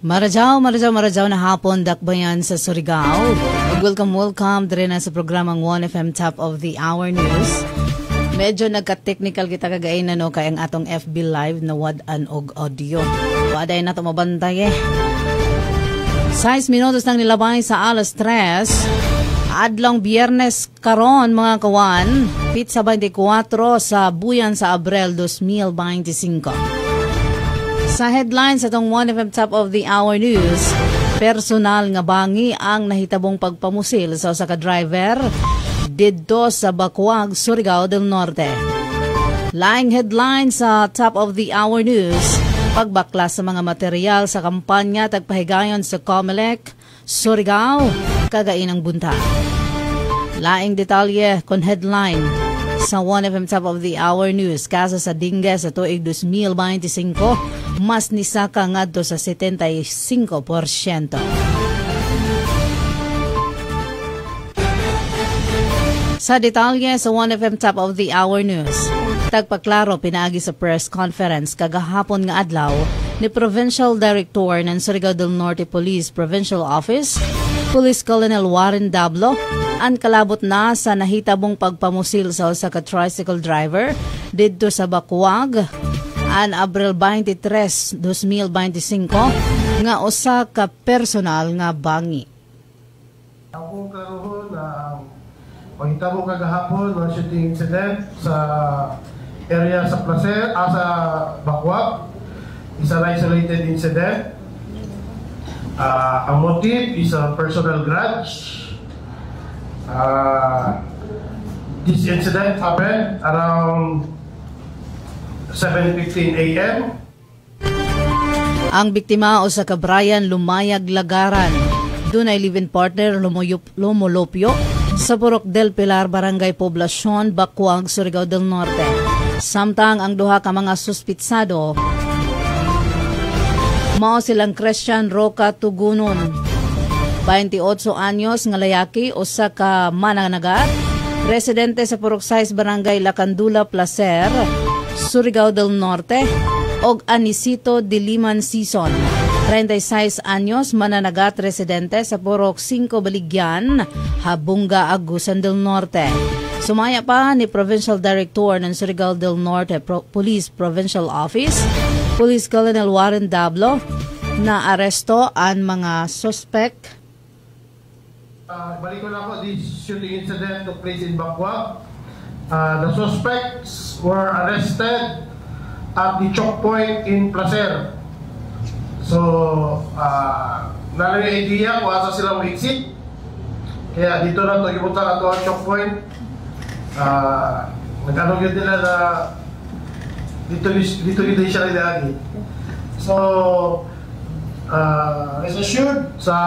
Marajaw na hapon dakbayan sa Surigao. Welcome dire na sa programang 1FM Top of the Hour News. Medyo nagka-technical kita kagayin na no kay ang atong FB Live na wad-an og audio. Waday na ito mabantay 6 minutos nang nilabay sa alas 3. Adlong Biyernes karon mga kawan, Pizza 24 sa Buyan sa Abril 2025. Sa headlines atong 1FM Top of the Hour News, personal nga bangi ang nahitabong pagpamusil sa usa ka driver didto sa Bacuag, Surigao del Norte. Laing headline sa Top of the Hour News, pagbaklas sa mga material sa kampanya tagpahigayon sa Comelec, Surigao, kagainang bunta. Laing detalye kon headline sa 1FM Top of the Hour News, kaso sa Dingue sa tuig 2025, mas nisaka ngadto sa 75%. Sa detalye sa 1FM Top of the Hour News, tagpaklaro pinaagi sa press conference kagahapon nga adlaw ni Provincial Director ng Surigao del Norte Police Provincial Office, Police Colonel Warren Dablo, ang kalabot na sa nahitabong pagpamusil sa usa ka tricycle driver didto sa Bacuag an Abril 23, 2025 nga usa ka personal nga bangi. Ako karon na pangitabo kagahapon ng shooting incident sa area sa Placer, sa Bacuag. Isa na isolated incident. Ang motive is a personal grudge. This incident happened around 7:15 a.m. Ang biktima o sa kabrayan lumayag lagaran. Dunay live-in partner lumulopyo sa Purok del Pilar, Barangay Poblacion, Bacuag, Surigao del Norte. Samtang ang duha ka mga suspitsado mao silang Christian Roca Tugunon, 28 anyos nga layaki, usa ka mananagat, residente sa Purok 6 Barangay Lacandula, Placer, Surigao del Norte, og Anisito Diliman Season, 36 anyos, mananagat, residente sa Purok 5 Baligyan, Habunga, Agusan del Norte. Sumaya pa ni Provincial Director ng Surigao del Norte Police Provincial Office, Police Colonel Warren Dablo, na aresto ang mga suspect. Balik ko na ako, this shooting incident took place in Bacuag. The suspects were arrested at the choke point in Placer. So, nalang yung idea kung asa sila mag-exit. Kaya dito na ito, ipunta na ito ang choke point. Nag-anong yun nila na dito siya nilagi. So, rest assured sa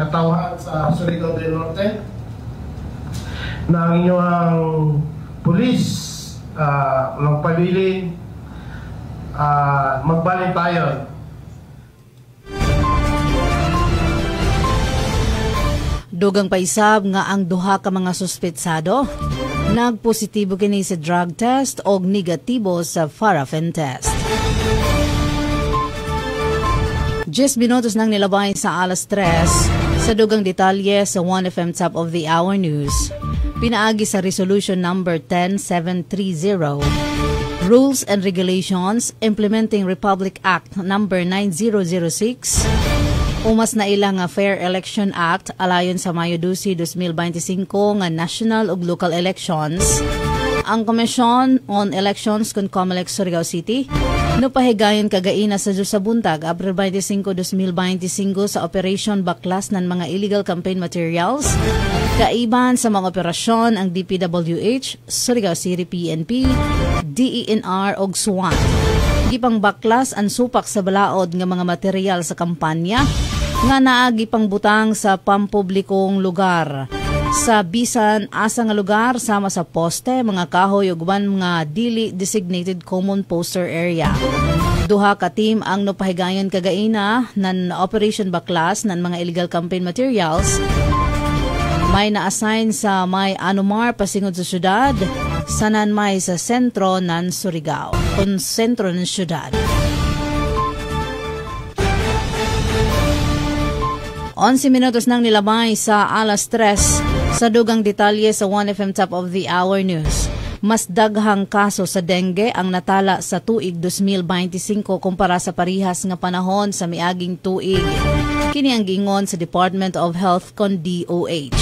katawan sa Surigao del Norte na ang inyong police walang pabilin, magbalin tayo. Dugang paisab nga ang duha ka mga suspetsado nagpositibo kini sa drug test og negatibo sa paraffin test. 10 minutos nang nilabay sa alas 3 sa dugang detalye sa 1FM Top of the Hour News. Pinaagi sa Resolution Number 10730, Rules and Regulations Implementing Republic Act Number 9006, umas na ilang nga Fair Election Act alayon sa Mayo 12, 2025 nga national ug local elections. Ang Commission on Elections kon Comelec Surigao City pahigayon kagaina sa Diyos sa buntag April 25, 2025 sa Operation Baklas ng mga illegal campaign materials. Kaiban sa mga operasyon ang DPWH, Surigao City PNP, DENR ug SWAT. Gipang baklas ang supak sa balaod nga mga material sa kampanya nga naagi pang butang sa pampublikong lugar. Sa bisan asa nga lugar sama sa poste, mga kahoy ug uban mga dili designated common poster area. Duha ka team ang napahigayon kagaina nan Operation Baklas nan mga illegal campaign materials. May na-assign sa may Anumar pasingod sa syudad, sanan may sa sentro ng Surigao, kon sentro ng syudad. 11 minutos nang nilabay sa alas 3 sa dugang detalye sa 1FM Top of the Hour News. Mas daghang kaso sa dengue ang natala sa tuig 2025 kumpara sa parihas nga panahon sa miaging tuig. Kini ang giingon sa Department of Health kon DOH.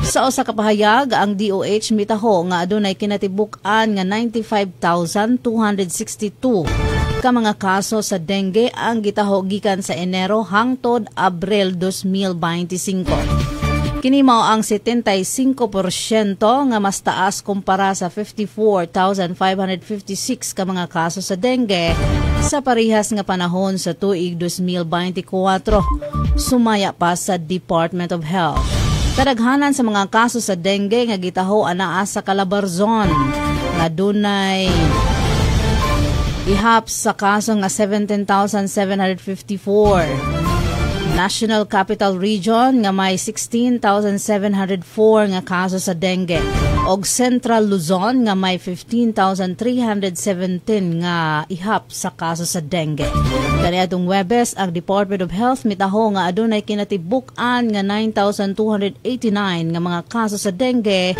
Sa usa ka pahayag, ang DOH mitaho nga adunay kinatibuk-an nga 95,262 ka mga kaso sa dengue ang gitaho gikan sa Enero hangtod Abril 2025. Kini mao ang 75% nga mas taas kumpara sa 54,556 ka mga kaso sa dengue sa parihas nga panahon sa tuig 2024. Sumaya pa sa Department of Health. Kadaghanan sa mga kaso sa dengue nga gitaho anaa sa Calabarzon nga dunay ihap sa kaso nga 17,754. National Capital Region nga may 16,704 nga kaso sa dengue og Central Luzon nga may 15,317 nga ihap sa kaso sa dengue. Kaniadtong Huwebes ang Department of Health mitaho nga adunay kinatibuk-an nga 9,289 nga mga kaso sa dengue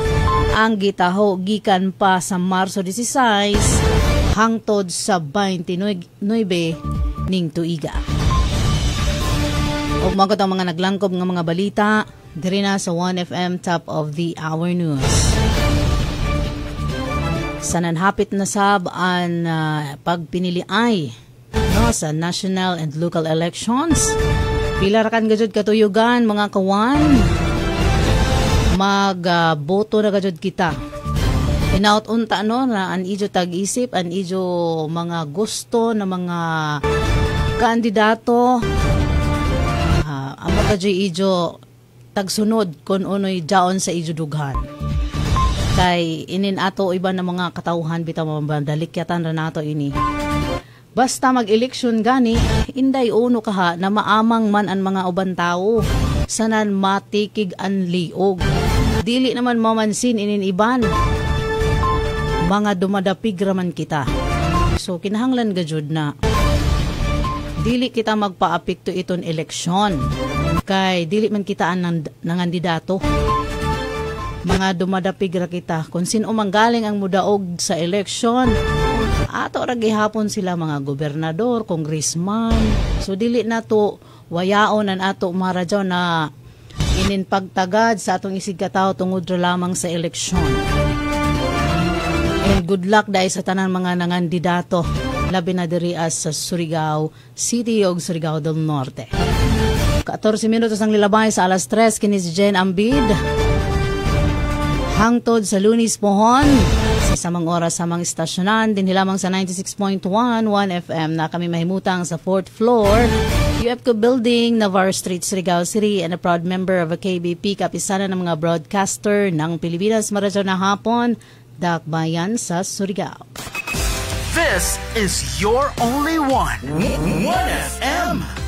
ang gitaho gikan pa sa Marso 16 hangtod sa 29 ning tuiga. Ug magot ang mga naglangkob nga mga balita diri na sa 1FM Top of the Hour News. Sa nanhapit na sab ang pagpiniliay sa national and local elections, pila ra kan gajud katuyugan mga kawan magboto na gajud kita. Hinaut unta na an ijo tag-isip, an ijo mga gusto na mga kandidato. Ang magkajoy ijo tagsunod kung uno'y jaon sa ijo dughan. Kay inin ato iba na mga katauhan bitaw mabandalikyatan ra nato ini. Basta mag-eleksyon gani, inday uno kaha na maamang man ang mga uban tao. Sanan matikig ang liog. Dili naman mamansin inin iban. Mga dumadapig raman kita. So kinahanglan gajud na dili kita magpaapekto iton eleksyon. Kay dili man kita ang nangandidato. Mga dumadapig ra kita. Kung sino manggaling ang mudaog sa eleksyon, ato ra gihapon sila mga gobernador, congressman. So dili na to wayaon ang ato maradyo na ininpagtagad sa atong isig katao tungod ra lamang sa eleksyon. And good luck dahil sa tanan mga nangandidato. Labi na diri sa Surigao City o Surigao del Norte. 14 minutos ang lilabay sa alas 3 kini si Jen Ambid. Hangtod sa Lunis pohon sa samang oras sa mga istasyonan din hilamang sa 96.1 1FM na kami mahimutang sa 4th floor UFCO Building, Navarro Street, Surigao City, and a proud member of a KBP, kapisanan ng mga broadcaster ng Pilipinas. Maradyo na hapon, Dakbayan sa Surigao. This is your only one. 1FM.